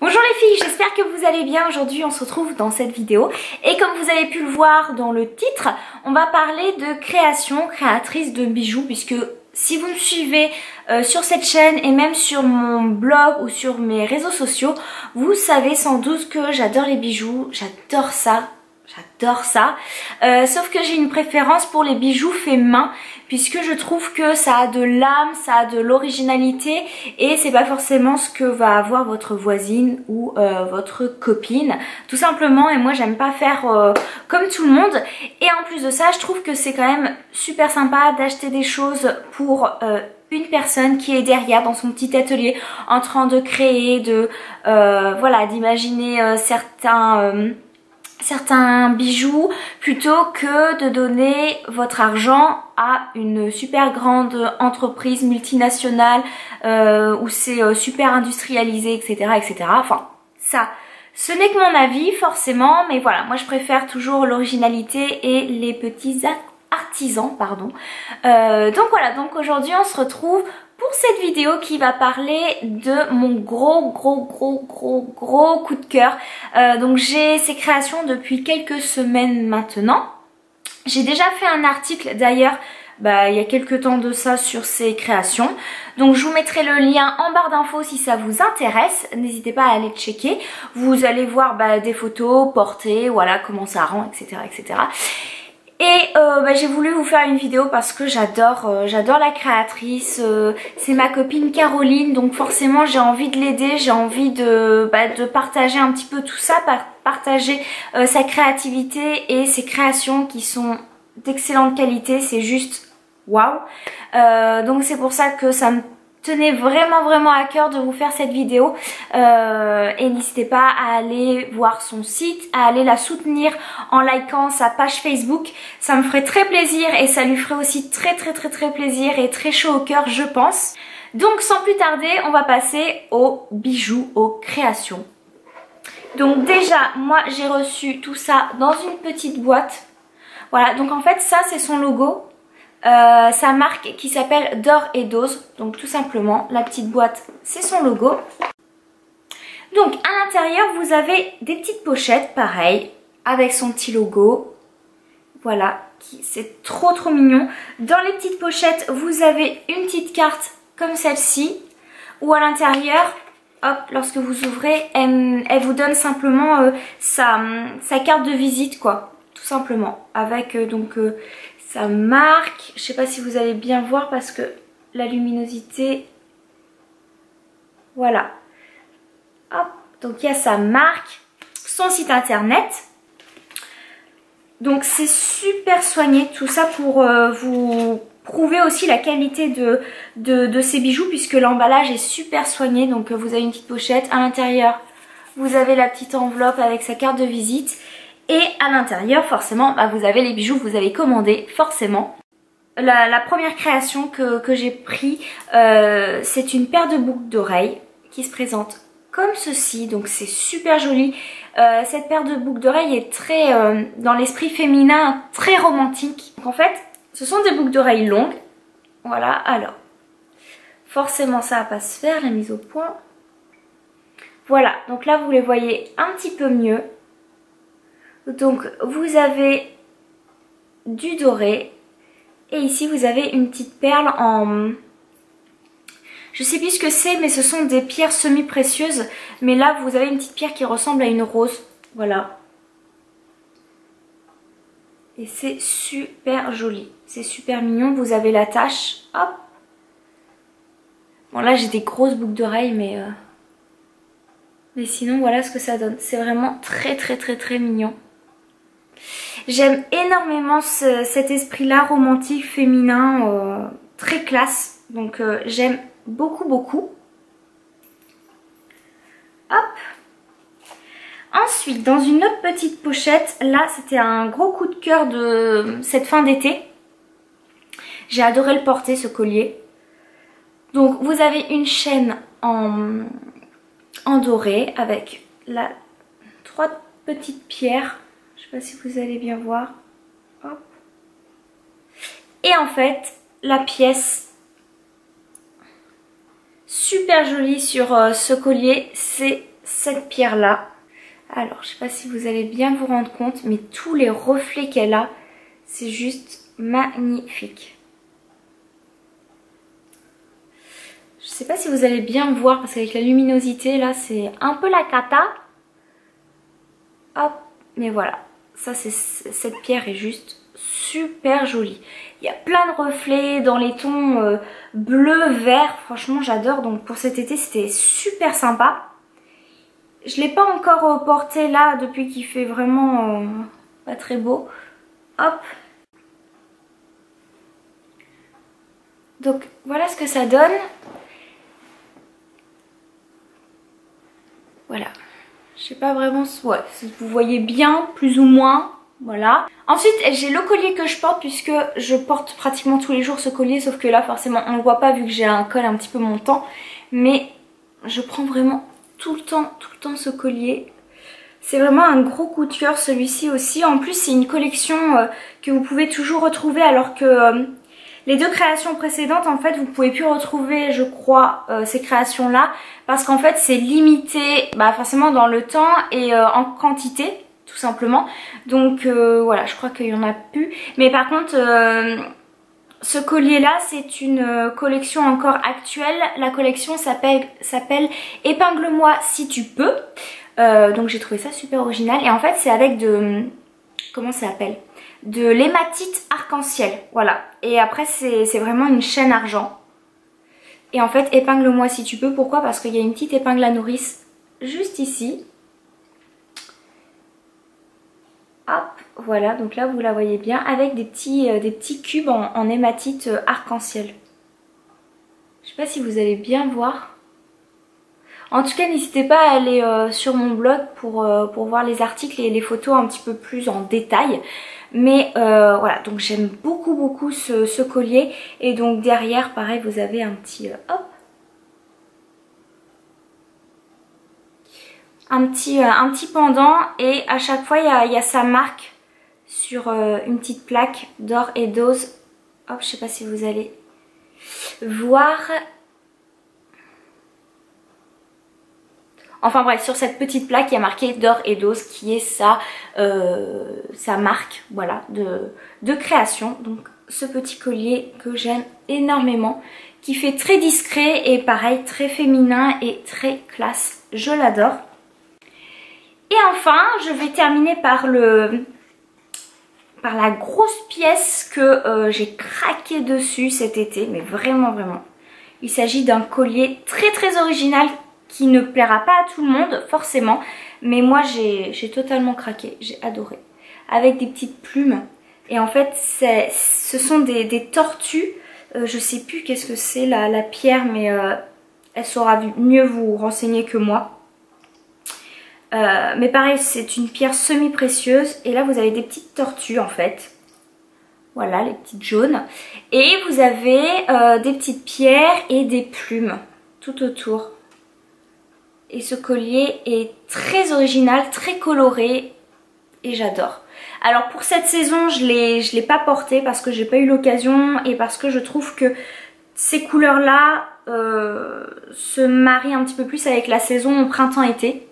Bonjour les filles, j'espère que vous allez bien. Aujourd'hui on se retrouve dans cette vidéo et comme vous avez pu le voir dans le titre, on va parler de créatrice de bijoux, puisque si vous me suivez sur cette chaîne et même sur mon blog ou sur mes réseaux sociaux, vous savez sans doute que j'adore les bijoux, j'adore ça. Sauf que j'ai une préférence pour les bijoux faits main, puisque je trouve que ça a de l'âme, ça a de l'originalité et c'est pas forcément ce que va avoir votre voisine ou votre copine, tout simplement. Et moi j'aime pas faire comme tout le monde, et en plus de ça je trouve que c'est quand même super sympa d'acheter des choses pour une personne qui est derrière dans son petit atelier en train de créer, voilà, d'imaginer certains bijoux, plutôt que de donner votre argent à une super grande entreprise multinationale où c'est super industrialisé, etc. Enfin, ça, ce n'est que mon avis forcément, mais voilà, moi je préfère toujours l'originalité et les petits artisans, pardon. Donc voilà, donc aujourd'hui on se retrouve pour cette vidéo qui va parler de mon gros coup de cœur. Donc j'ai ces créations depuis quelques semaines maintenant. J'ai déjà fait un article d'ailleurs il y a quelques temps de ça sur ces créations. Donc je vous mettrai le lien en barre d'infos si ça vous intéresse. N'hésitez pas à aller checker. Vous allez voir des photos, portées, voilà comment ça rend, etc. Et j'ai voulu vous faire une vidéo parce que j'adore la créatrice, c'est ma copine Caroline, donc forcément j'ai envie de l'aider, j'ai envie de partager un petit peu tout ça, partager sa créativité et ses créations qui sont d'excellente qualité, c'est juste waouh. Donc c'est pour ça que ça me tenait vraiment à cœur de vous faire cette vidéo, et n'hésitez pas à aller voir son site, à aller la soutenir en likant sa page Facebook, ça me ferait très plaisir et ça lui ferait aussi très plaisir et très chaud au cœur, je pense. Donc sans plus tarder, on va passer aux bijoux, aux créations. Donc déjà, moi j'ai reçu tout ça dans une petite boîte, voilà, donc en fait ça c'est son logo. Sa marque qui s'appelle D'Or et Dose, donc tout simplement la petite boîte c'est son logo. Donc à l'intérieur vous avez des petites pochettes pareil avec son petit logo, voilà, c'est trop mignon. Dans les petites pochettes vous avez une petite carte comme celle-ci, ou à l'intérieur, hop, lorsque vous ouvrez elle vous donne simplement sa carte de visite quoi, tout simplement, avec sa marque. Je sais pas si vous allez bien voir parce que la luminosité, voilà, hop, donc il y a sa marque, son site internet. Donc c'est super soigné tout ça pour vous prouver aussi la qualité de ces bijoux, puisque l'emballage est super soigné. Donc vous avez une petite pochette, à l'intérieur vous avez la petite enveloppe avec sa carte de visite. Et à l'intérieur, forcément, vous avez les bijoux que vous avez commandés, forcément. La première création que j'ai pris, c'est une paire de boucles d'oreilles qui se présente comme ceci. Donc c'est super joli. Cette paire de boucles d'oreilles est très, dans l'esprit féminin, très romantique. Donc en fait, ce sont des boucles d'oreilles longues. Voilà, alors, forcément ça va pas se faire, la mise au point. Voilà, donc là vous les voyez un petit peu mieux. Donc vous avez du doré et ici vous avez une petite perle en... Je sais plus ce que c'est, mais ce sont des pierres semi-précieuses. Mais là vous avez une petite pierre qui ressemble à une rose, voilà. Et c'est super joli, c'est super mignon. Vous avez la tache, hop. Bon là j'ai des grosses boucles d'oreilles, mais sinon voilà ce que ça donne. C'est vraiment très mignon. J'aime énormément cet esprit-là romantique, féminin, très classe. Donc j'aime beaucoup. Hop. Ensuite, dans une autre petite pochette, là c'était un gros coup de cœur de cette fin d'été. J'ai adoré le porter, ce collier. Donc vous avez une chaîne en doré avec 3 petites pierres. Je sais pas si vous allez bien voir. Hop. Et en fait, la pièce super jolie sur ce collier, c'est cette pierre là. Alors je sais pas si vous allez bien vous rendre compte, mais tous les reflets qu'elle a, c'est juste magnifique. Je sais pas si vous allez bien voir parce qu'avec la luminosité là c'est un peu la cata. Hop, mais voilà, ça c'est, cette pierre est juste super jolie. Il y a plein de reflets dans les tons bleu, vert, franchement j'adore. Donc pour cet été c'était super sympa. Je l'ai pas encore porté là depuis qu'il fait vraiment pas très beau. Hop. Donc voilà ce que ça donne. Voilà. Je sais pas vraiment, ouais, si vous voyez bien, plus ou moins, voilà. Ensuite, j'ai le collier que je porte puisque je porte pratiquement tous les jours ce collier, sauf que là, forcément, on le voit pas vu que j'ai un col un petit peu montant. Mais je prends vraiment tout le temps ce collier. C'est vraiment un gros coup de cœur celui-ci aussi. En plus, c'est une collection que vous pouvez toujours retrouver alors que... les deux créations précédentes, en fait, vous pouvez plus retrouver, je crois, ces créations-là. Parce qu'en fait, c'est limité, forcément dans le temps et en quantité, tout simplement. Donc, voilà, je crois qu'il y en a plus. Mais par contre, ce collier-là, c'est une collection encore actuelle. La collection s'appelle Épingle-moi si tu peux. Donc, j'ai trouvé ça super original. Et en fait, c'est avec de... comment ça s'appelle ? De l'hématite arc-en-ciel, voilà. Et après c'est vraiment une chaîne argent. Et en fait épingle-moi si tu peux. Pourquoi? Parce qu'il y a une petite épingle à nourrice juste ici. Hop, voilà, donc là vous la voyez bien avec des petits cubes en hématite arc-en-ciel. Je sais pas si vous allez bien voir. En tout cas n'hésitez pas à aller sur mon blog pour voir les articles et les photos un petit peu plus en détail. Mais voilà, donc j'aime beaucoup ce collier. Et donc derrière, pareil, vous avez un petit... hop, un petit pendant. Et à chaque fois, il y a sa marque sur une petite plaque d'or et d'ose. Hop, je sais pas si vous allez voir... Enfin bref, sur cette petite plaque, il y a marqué d'or et d'ose qui est sa marque, voilà, de création. Donc ce petit collier que j'aime énormément, qui fait très discret et pareil, très féminin et très classe. Je l'adore. Et enfin, je vais terminer par la grosse pièce que j'ai craqué dessus cet été, mais vraiment. Il s'agit d'un collier très original qui ne plaira pas à tout le monde forcément, mais moi j'ai totalement craqué, j'ai adoré. Avec des petites plumes et en fait ce sont des tortues, je sais plus qu'est-ce que c'est la pierre, mais elle saura mieux vous renseigner que moi. Mais pareil, c'est une pierre semi-précieuse et là vous avez des petites tortues en fait. Voilà, les petites jaunes. Et vous avez des petites pierres et des plumes tout autour. Et ce collier est très original, très coloré et j'adore. Alors pour cette saison, je l'ai pas porté parce que j'ai pas eu l'occasion et parce que je trouve que ces couleurs-là se marient un petit peu plus avec la saison printemps-été.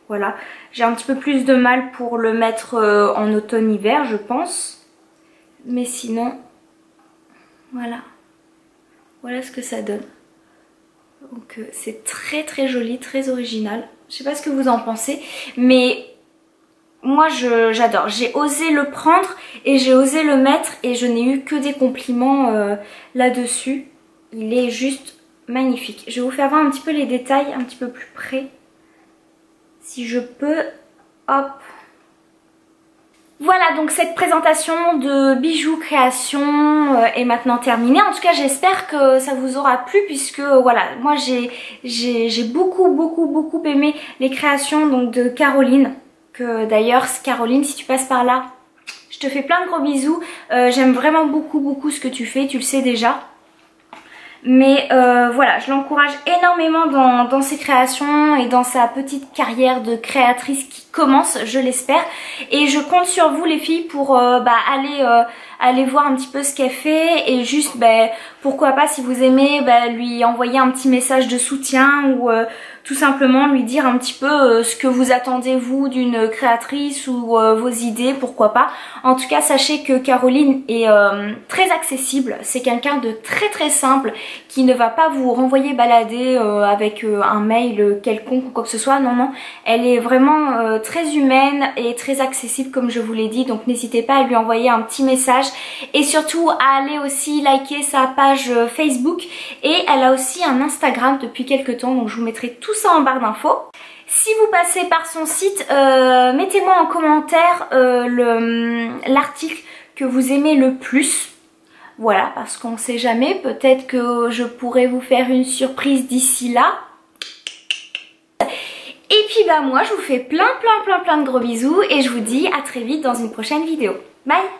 Voilà, j'ai un petit peu plus de mal pour le mettre en automne-hiver, je pense. Mais sinon, voilà. Voilà ce que ça donne. Donc c'est très joli, très original. Je sais pas ce que vous en pensez, mais moi j'adore. J'ai osé le prendre et j'ai osé le mettre et je n'ai eu que des compliments là-dessus. Il est juste magnifique. Je vais vous faire voir un petit peu les détails un petit peu plus près. Si je peux, hop. Voilà, donc cette présentation de bijoux création est maintenant terminée. En tout cas, j'espère que ça vous aura plu puisque voilà, moi j'ai beaucoup aimé les créations donc de Caroline. Que d'ailleurs, Caroline, si tu passes par là, je te fais plein de gros bisous. J'aime vraiment beaucoup ce que tu fais, tu le sais déjà. Mais voilà, je l'encourage énormément dans ses créations et dans sa petite carrière de créatrice qui commence, je l'espère. Et je compte sur vous les filles pour aller voir un petit peu ce qu'elle fait et juste pourquoi pas si vous aimez lui envoyer un petit message de soutien ou tout simplement lui dire un petit peu ce que vous attendez vous d'une créatrice ou vos idées, pourquoi pas. En tout cas, sachez que Caroline est très accessible, c'est quelqu'un de très simple qui ne va pas vous renvoyer balader avec un mail quelconque ou quoi que ce soit. Non, non, elle est vraiment très humaine et très accessible comme je vous l'ai dit, donc n'hésitez pas à lui envoyer un petit message et surtout à aller aussi liker sa page Facebook, et elle a aussi un Instagram depuis quelques temps, donc je vous mettrai tout ça en barre d'infos. Si vous passez par son site, mettez-moi en commentaire l'article que vous aimez le plus. Voilà, parce qu'on ne sait jamais, peut-être que je pourrais vous faire une surprise d'ici là. Et puis bah moi je vous fais plein de gros bisous et je vous dis à très vite dans une prochaine vidéo. Bye!